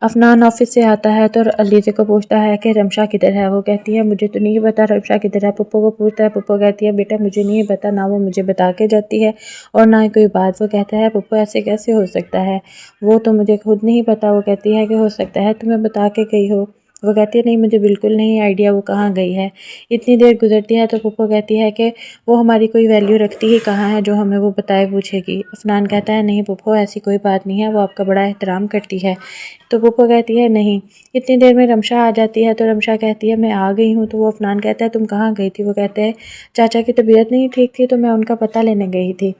Afnan office سے آتا ہے تو علیزہ کو پوچھتا ہے کہ رمشا کدھر ہے۔ وہ کہتی ہے مجھے تو نہیں پتا رمشا کدھر ہے۔ پپو کو پوچھتا ہے، پپو کہتی ہے بیٹا مجھے نہیں پتا، نہ وہ مجھے بتا کے جاتی ہے اور نہ ہی کوئی بات۔ وہ کہتا ہے پپو ایسے کیسے ہو سکتا ہے، وہ تو مجھے خود نہیں پتا۔ وہ کہتی ہے کہ ہو سکتا ہے تمہیں بتا کے گئی ہو۔ وہ کہتی ہے نہیں مجھے بالکل نہیں آئیڈیا وہ کہاں گئی ہے۔ اتنی دیر گزرتی ہے تو پپو کہتی ہے کہ وہ ہماری کوئی ویلیو رکھتی ہی کہاں ہے جو ہمیں وہ بتائے پوچھے گی۔ افنان کہتا ہے نہیں پپو ایسی کوئی بات نہیں ہے، وہ آپ کا بڑا احترام کرتی ہے۔ تو پپو کہتی ہے نہیں۔ اتنی دیر میں رمشا آ جاتی ہے تو رمشا کہتی ہے میں آ گئی ہوں۔ تو وہ افنان کہتا ہے تم کہاں گئی تھی؟ وہ کہتے ہیں چاچا کی طبیعت نہیں ٹھیک تھی تو میں ان کا پتہ لینے گئی تھی۔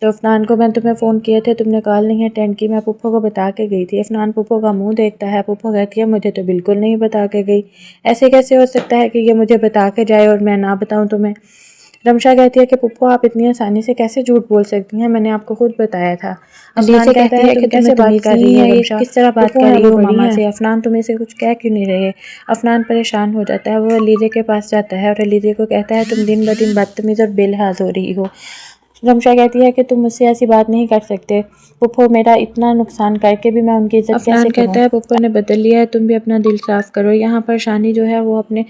تو افنان کو میں تمہیں فون کیے تھے، تم نے کال نہیں اٹینڈ کی، میں پپو کو بتا کے گئی تھی۔ افنان پپو کا منہ دیکھتا ہے، پپو کہتی ہے مجھے تو بالکل نہیں بتا کے گئی، ایسے کیسے ہو سکتا ہے کہ یہ مجھے بتا کے جائے اور میں نہ بتاؤں تمہیں۔ رمشا کہتی ہے کہ پپو آپ اتنی آسانی سے کیسے جھوٹ بول سکتی ہیں، میں نے آپ کو خود بتایا تھا۔ افنان کہتا ہے تم کیسے بات کر رہی ہو رمشا، کس طرح بات کر رہی ہو ماما سے، افنان تم اسے کچھ کہہ کیوں نہیں رہے۔ افنان پریشان ہو جاتا ہے، وہ علیزہ کے پاس جاتا ہے اور علیزہ کو کہتا ہے تم دن بدن بدتمیز اور بے لحاظ ہو رہی ہو۔ رمشا کہتی ہے کہ تم مجھ سے ایسی بات نہیں کر سکتے، پپو میرا اتنا نقصان کر کے بھی میں ان کی عزت کیسے کروں۔ افنان کہتا ہے پپو نے بدل لیا ہے، تم بھی اپنا دل صاف کرو۔ یہاں پر شانی جو ہے وہ اپنے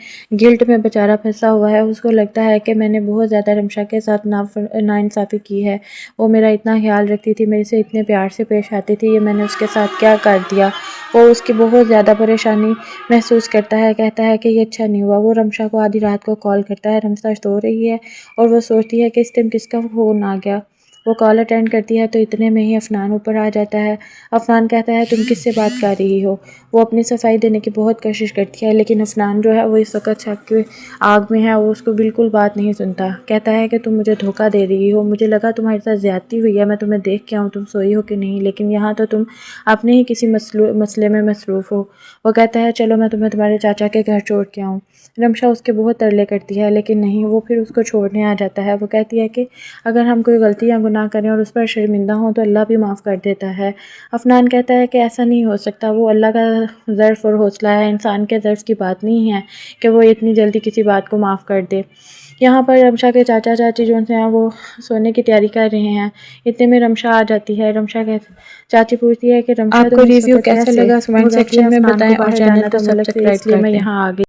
گلٹ میں بیچارہ پھنسا ہوا ہے، اس کو لگتا ہے کہ میں نے بہت زیادہ رمشا کے ساتھ ناانصافی کی ہے، وہ میرا اتنا خیال رکھتی تھی، میرے سے اتنے پیار سے پیش آتی تھی، یہ میں نے اس کے ساتھ کیا کر دیا۔ وہ اس کی بہت زیادہ پریشانی محسوس کرتا ہے، کہتا ہے کہ یہ اچھا نہیں ہوا۔ وہ رمشا کو آدھی رات کو کال کرتا ہے، رمشا سو رہی ہے اور وہ سوچتی ہے کہ اس ٹائم کس کا فون آ گیا۔ وہ کال اٹینڈ کرتی ہے تو اتنے میں ہی افنان اوپر آ جاتا ہے۔ افنان کہتا ہے تم کس سے بات کر رہی ہو۔ وہ اپنی صفائی دینے کی بہت کوشش کرتی ہے لیکن افنان جو ہے وہ اس وقت شک کی آگ میں ہے، وہ اس کو بالکل بات نہیں سنتا۔ کہتا ہے کہ تم مجھے دھوکہ دے رہی ہو، مجھے لگا تمہارے ساتھ زیادتی ہوئی ہے، میں تمہیں دیکھ کے آؤں تم سوئی ہو کہ نہیں، لیکن یہاں تو تم اپنے ہی کسی مسئلے میں مصروف ہو۔ وہ کہتا ہے چلو میں تمہیں تمہارے چاچا کے گھر چھوڑ کے آؤں۔ رمشا اس کے بہت ترلے کرتی ہے لیکن نہیں، وہ پھر اس کو چھوڑنے آ جاتا ہے۔ وہ کہتی ہے کہ اگر ہم کوئی غلطی یا گناہ کریں اور اس پر شرمندہ ہوں تو اللہ بھی معاف کر دیتا ہے۔ افنان کہتا ہے کہ ایسا نہیں ہو سکتا، وہ اللہ کا ظرف اور حوصلہ ہے، انسان کے ظرف کی بات نہیں ہے کہ وہ اتنی جلدی کسی بات کو معاف کر دے۔ یہاں پر رمشا کے چاچا چاچی جو ہیں وہ سونے کی تیاری کر رہے ہیں، اتنے میں رمشا آ جاتی ہے۔ رمشا چاچی پوچھتی ہے کہ رمشا آپ کو ریویو کیسا لگا کمنٹ سیکشن میں بتائیں اور چینل کو سبسکرائب سبسکرائب میں کر دیں۔ یہاں آ گئی۔